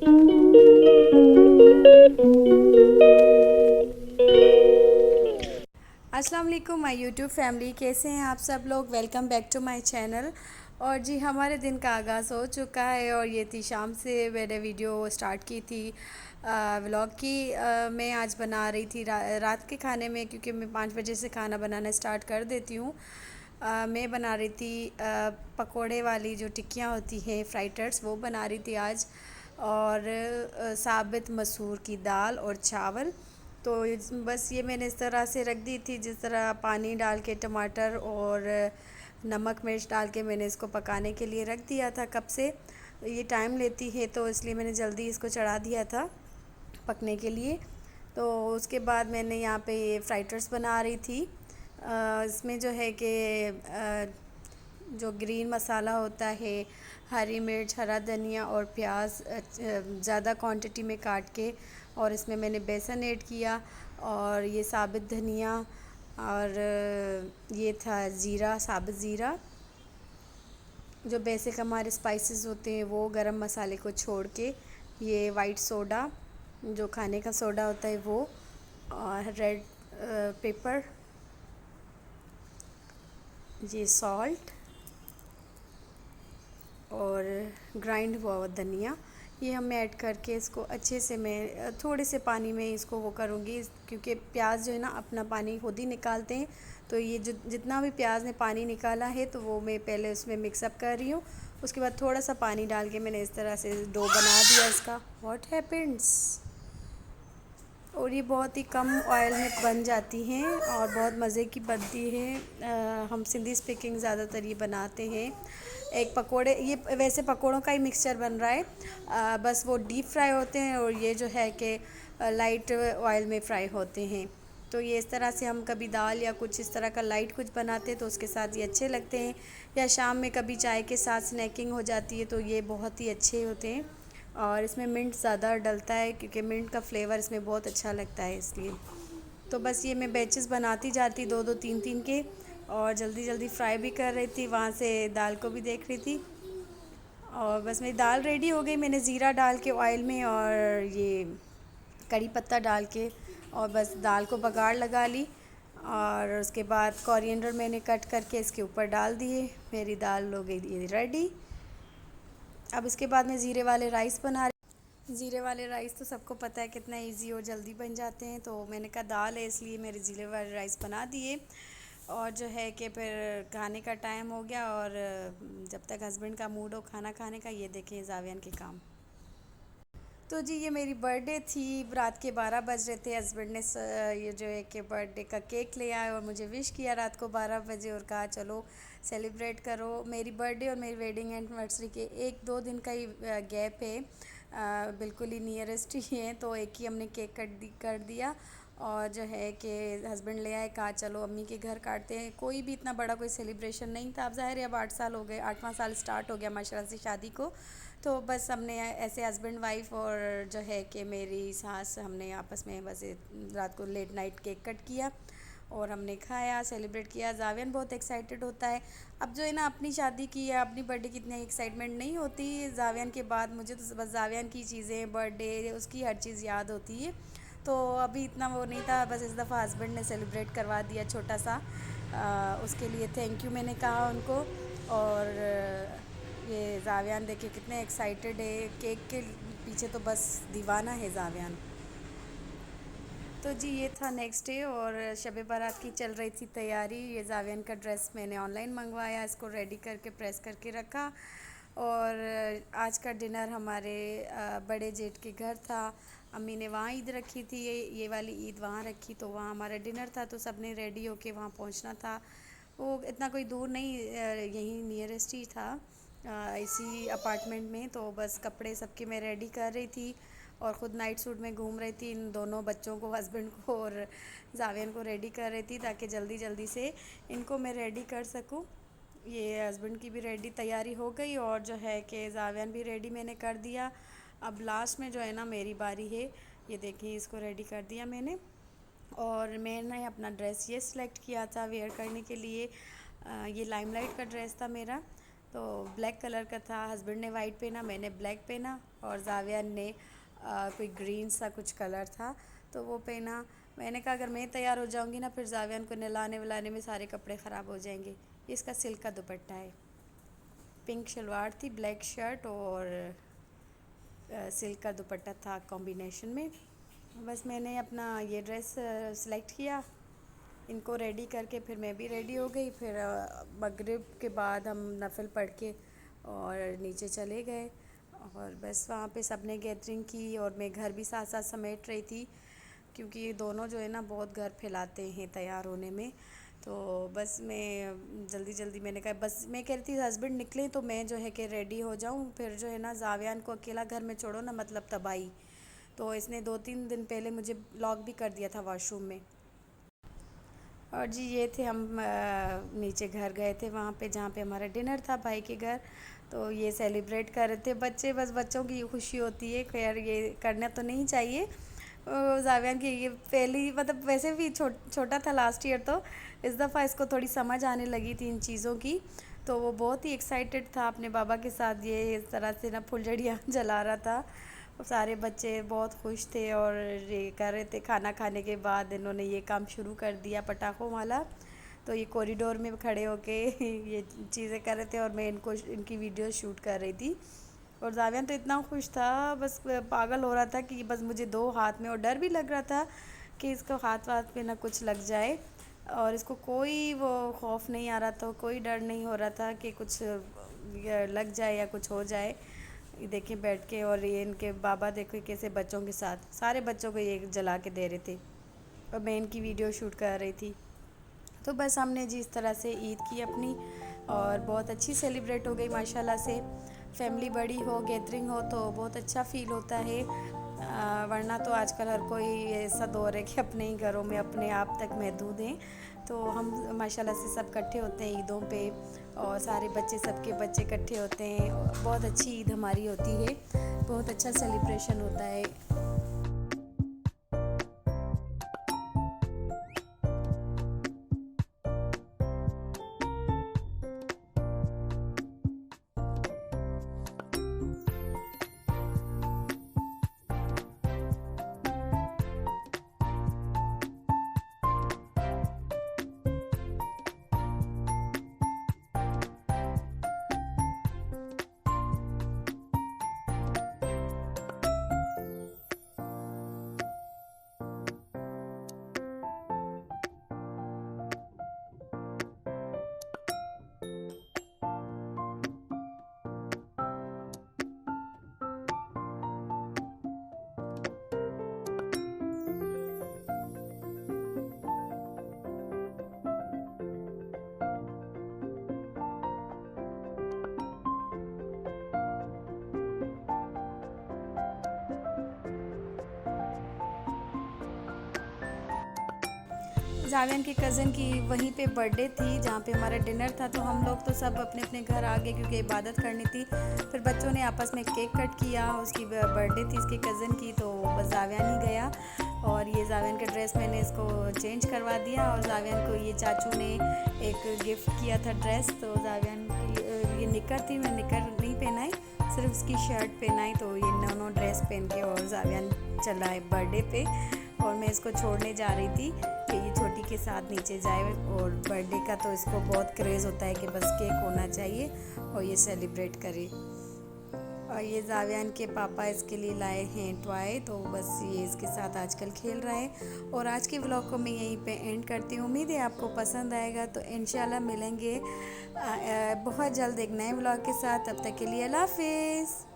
अस्सलाम वालेकुम my YouTube family, कैसे हैं आप सब लोग। Welcome back to my channel. और जी हमारे दिन का आगाज़ हो चुका है और ये थी शाम से मैंने वीडियो स्टार्ट की थी व्लॉग की। मैं आज बना रही थी रात के खाने में, क्योंकि मैं 5 बजे से खाना बनाना स्टार्ट कर देती हूँ। मैं बना रही थी पकोड़े वाली जो टिक्कियाँ होती हैं, फ्राइटर्स, वो बना रही थी आज। और साबित मसूर की दाल और चावल। तो बस ये मैंने इस तरह से रख दी थी, जिस तरह पानी डाल के टमाटर और नमक मिर्च डाल के मैंने इसको पकाने के लिए रख दिया था कब से। ये टाइम लेती है तो इसलिए मैंने जल्दी इसको चढ़ा दिया था पकने के लिए। तो उसके बाद मैंने यहाँ पे ये फ्राइटर्स बना रही थी। इसमें जो है कि जो ग्रीन मसाला होता है, हरी मिर्च, हरा धनिया और प्याज ज़्यादा क्वांटिटी में काट के, और इसमें मैंने बेसन ऐड किया, और ये साबित धनिया, और ये था ज़ीरा, साबित ज़ीरा। जो बेसिक हमारे स्पाइसेस होते हैं वो, गरम मसाले को छोड़ के, ये वाइट सोडा जो खाने का सोडा होता है वो, और रेड पेपर, ये सॉल्ट, और ग्राइंड हुआ हुआ धनिया, ये हम ऐड करके इसको अच्छे से, मैं थोड़े से पानी में इसको वो करूँगी, क्योंकि प्याज जो है ना अपना पानी खुद ही निकालते हैं। तो ये जो जितना भी प्याज ने पानी निकाला है तो वो मैं पहले उसमें मिक्सअप कर रही हूँ। उसके बाद थोड़ा सा पानी डाल के मैंने इस तरह से डो बना दिया इसका। What happens. और ये बहुत ही कम ऑयल में बन जाती हैं और बहुत मज़े की बनती है। हम सिंधी स्पीकिंग ज़्यादातर ये बनाते हैं। एक पकोड़े, ये वैसे पकोड़ों का ही मिक्सचर बन रहा है, बस वो डीप फ्राई होते हैं और ये जो है कि लाइट ऑयल में फ्राई होते हैं। तो ये इस तरह से हम कभी दाल या कुछ इस तरह का लाइट कुछ बनाते हैं तो उसके साथ ये अच्छे लगते हैं, या शाम में कभी चाय के साथ स्नैकिंग हो जाती है तो ये बहुत ही अच्छे होते हैं। और इसमें मिंट ज़्यादा डलता है क्योंकि मिंट का फ्लेवर इसमें बहुत अच्छा लगता है, इसलिए। तो बस ये मैं बैचेस बनाती जाती, दो दो तीन तीन के, और जल्दी जल्दी फ्राई भी कर रही थी, वहाँ से दाल को भी देख रही थी। और बस मेरी दाल रेडी हो गई। मैंने ज़ीरा डाल के ऑयल में, और ये कड़ी पत्ता डाल के, और बस दाल को बघाड़ लगा ली। और उसके बाद कोरिएंडर मैंने कट करके इसके ऊपर डाल दिए। मेरी दाल हो गई रेडी। अब इसके बाद मैं ज़ीरे वाले राइस बना रही। ज़ीरे वाले राइस तो सबको पता है कितना इजी और जल्दी बन जाते हैं, तो मैंने कहा दाल है इसलिए मेरे ज़ीरे वाले राइस बना दिए। और जो है कि फिर खाने का टाइम हो गया, और जब तक हस्बैंड का मूड हो खाना खाने का, ये देखें जावियन के काम। तो जी ये मेरी बर्थडे थी, रात के 12 बज रहे थे। हस्बैंड ने ये जो है कि बर्थडे का केक ले आया और मुझे विश किया रात को 12 बजे, और कहा चलो सेलिब्रेट करो। मेरी बर्थडे और मेरी वेडिंग एनिवर्सरी के 1-2 दिन का ही गैप है, बिल्कुल ही नियरेस्ट ही है। तो एक ही हमने केक कर दिया, और जो है कि हस्बैंड ले आए, कहा चलो अम्मी के घर काटते हैं। कोई भी इतना बड़ा कोई सेलिब्रेशन नहीं था। अब ज़ाहिर है अब 8 साल हो गए, 8वां साल स्टार्ट हो गया माशाल्लाह से शादी को। तो बस हमने ऐसे हस्बैंड वाइफ और जो है कि मेरी सास, हमने आपस में बस रात को लेट नाइट केक कट किया और हमने खाया, सेलिब्रेट किया। जावियन बहुत एक्साइटेड होता है। अब जो है ना, अपनी शादी की या अपनी बर्थडे की इतनी एक्साइटमेंट नहीं होती जावियन के बाद। मुझे तो बस जावियन की चीज़ें, बर्थडे, उसकी हर चीज़ याद होती है। तो अभी इतना वो नहीं था, बस इस दफ़ा हस्बैंड ने सेलिब्रेट करवा दिया छोटा सा। उसके लिए थैंक यू मैंने कहा उनको। और ये जावियान देखिए कितने एक्साइटेड है, केक के पीछे तो बस दीवाना है जावियान। तो जी ये था नेक्स्ट डे, और शब बारात की चल रही थी तैयारी। ये जावियन का ड्रेस मैंने ऑनलाइन मंगवाया, इसको रेडी करके प्रेस करके रखा। और आज का डिनर हमारे बड़े जेठ के घर था। अम्मी ने वहाँ ईद रखी थी, ये वाली ईद वहाँ रखी, तो वहाँ हमारा डिनर था। तो सब ने रेडी होके वहाँ पहुँचना था। वो इतना कोई दूर नहीं, यहीं नियरेस्ट ही था, इसी अपार्टमेंट में। तो बस कपड़े सबके मैं रेडी कर रही थी, और ख़ुद नाइट सूट में घूम रही थी। इन दोनों बच्चों को, हस्बैंड को और जावियन को रेडी कर रही थी, ताकि जल्दी जल्दी से इनको मैं रेडी कर सकूं। ये हस्बैंड की भी रेडी तैयारी हो गई, और जो है कि जावियन भी रेडी मैंने कर दिया। अब लास्ट में जो है ना मेरी बारी है। ये देखिए इसको रेडी कर दिया मैंने, और मैंने अपना ड्रेस ये सिलेक्ट किया था वेयर करने के लिए। ये लाइमलाइट का ड्रेस था मेरा। तो ब्लैक कलर का था। हस्बैंड ने वाइट पहना, मैंने ब्लैक पहना और जावियान ने कोई ग्रीन सा कुछ कलर था तो वो पहना। मैंने कहा अगर मैं तैयार हो जाऊंगी ना फिर जावियान को नहलाने वलाने में सारे कपड़े ख़राब हो जाएंगे। इसका सिल्क का दुपट्टा है, पिंक शलवार थी, ब्लैक शर्ट और सिल्क का दुपट्टा था कॉम्बिनेशन में। बस मैंने अपना ये ड्रेस सेलेक्ट किया, इनको रेडी करके फिर मैं भी रेडी हो गई। फिर मगरिब के बाद हम नफल पढ़ के और नीचे चले गए और बस वहाँ पे सबने गैदरिंग की और मैं घर भी साथ साथ समेट रही थी क्योंकि ये दोनों जो है ना बहुत घर फैलाते हैं तैयार होने में। तो बस मैं जल्दी जल्दी मैंने कहा बस मैं कह रही थी हस्बैंड निकले तो मैं जो है कि रेडी हो जाऊँ, फिर जो है ना जावियान को अकेला घर में छोड़ो ना मतलब तबाही। तो इसने 2-3 दिन पहले मुझे लॉक भी कर दिया था वॉशरूम में। और जी ये थे हम नीचे घर गए थे वहाँ पे जहाँ पे हमारा डिनर था भाई के घर। तो ये सेलिब्रेट कर रहे थे बच्चे, बस बच्चों की खुशी होती है, खैर ये करना तो नहीं चाहिए। जावियान की ये पहली मतलब वैसे भी छोटा था लास्ट ईयर, तो इस दफ़ा इसको थोड़ी समझ आने लगी थी इन चीज़ों की। तो वो बहुत ही एक्साइटेड था अपने बाबा के साथ, ये इस तरह से ना फुलझड़ियाँ जला रहा था। सारे बच्चे बहुत खुश थे और ये कर रहे थे। खाना खाने के बाद इन्होंने ये काम शुरू कर दिया पटाखों वाला। तो ये कॉरिडोर में खड़े होके ये चीज़ें कर रहे थे और मैं इनकी वीडियो शूट कर रही थी। और जावियान तो इतना खुश था, बस पागल हो रहा था कि बस मुझे दो हाथ में, और डर भी लग रहा था कि इसको हाथ वाथ पे ना कुछ लग जाए। और इसको कोई वो खौफ नहीं आ रहा था, कोई डर नहीं हो रहा था कि कुछ लग जाए या कुछ हो जाए। ये देखिए बैठ के, और ये इनके बाबा देखो कैसे बच्चों के साथ सारे बच्चों को ये जला के दे रहे थे और मैं इनकी वीडियो शूट कर रही थी। तो बस हमने जी इस तरह से ईद की अपनी, और बहुत अच्छी सेलिब्रेट हो गई माशाल्लाह से। फैमिली बड़ी हो, गैदरिंग हो तो बहुत अच्छा फ़ील होता है। वरना तो आजकल हर कोई ऐसा दौर है कि अपने ही घरों में अपने आप तक महदूद हैं। तो हम माशाल्लाह से सब इकट्ठे होते हैं ईदों पे, और सारे बच्चे सबके बच्चे इकट्ठे होते हैं। बहुत अच्छी ईद हमारी होती है, बहुत अच्छा सेलिब्रेशन होता है। जावियान के कज़न की वहीं पे बर्थडे थी जहाँ पे हमारा डिनर था। तो हम लोग तो सब अपने अपने घर आ गए क्योंकि इबादत करनी थी। फिर बच्चों ने आपस में केक कट किया, उसकी बर्थडे थी इसके कज़न की, तो बस जावियान ही गया। और ये जावियान का ड्रेस मैंने इसको चेंज करवा दिया, और जावियान को ये चाचू ने एक गिफ्ट किया था ड्रेस। तो जावियान की ये निकर थी, मैं निकर नहीं पहनाई, सिर्फ उसकी शर्ट पहनाई। तो ये दोनों ड्रेस पहन के और जावियान चला है बर्थडे पे, और मैं इसको छोड़ने जा रही थी कि ये छोटी के साथ नीचे जाए। और बर्थडे का तो इसको बहुत क्रेज़ होता है कि बस केक होना चाहिए और ये सेलिब्रेट करे। और ये जावियान के पापा इसके लिए लाए हैं टॉय, तो बस ये इसके साथ आजकल खेल रहा है। और आज के व्लॉग को मैं यहीं पे एंड करती हूँ। उम्मीद है आपको पसंद आएगा, तो इंशाल्लाह मिलेंगे बहुत जल्द एक नए व्लॉग के साथ। तब तक के लिए अल्लाह हाफिज़।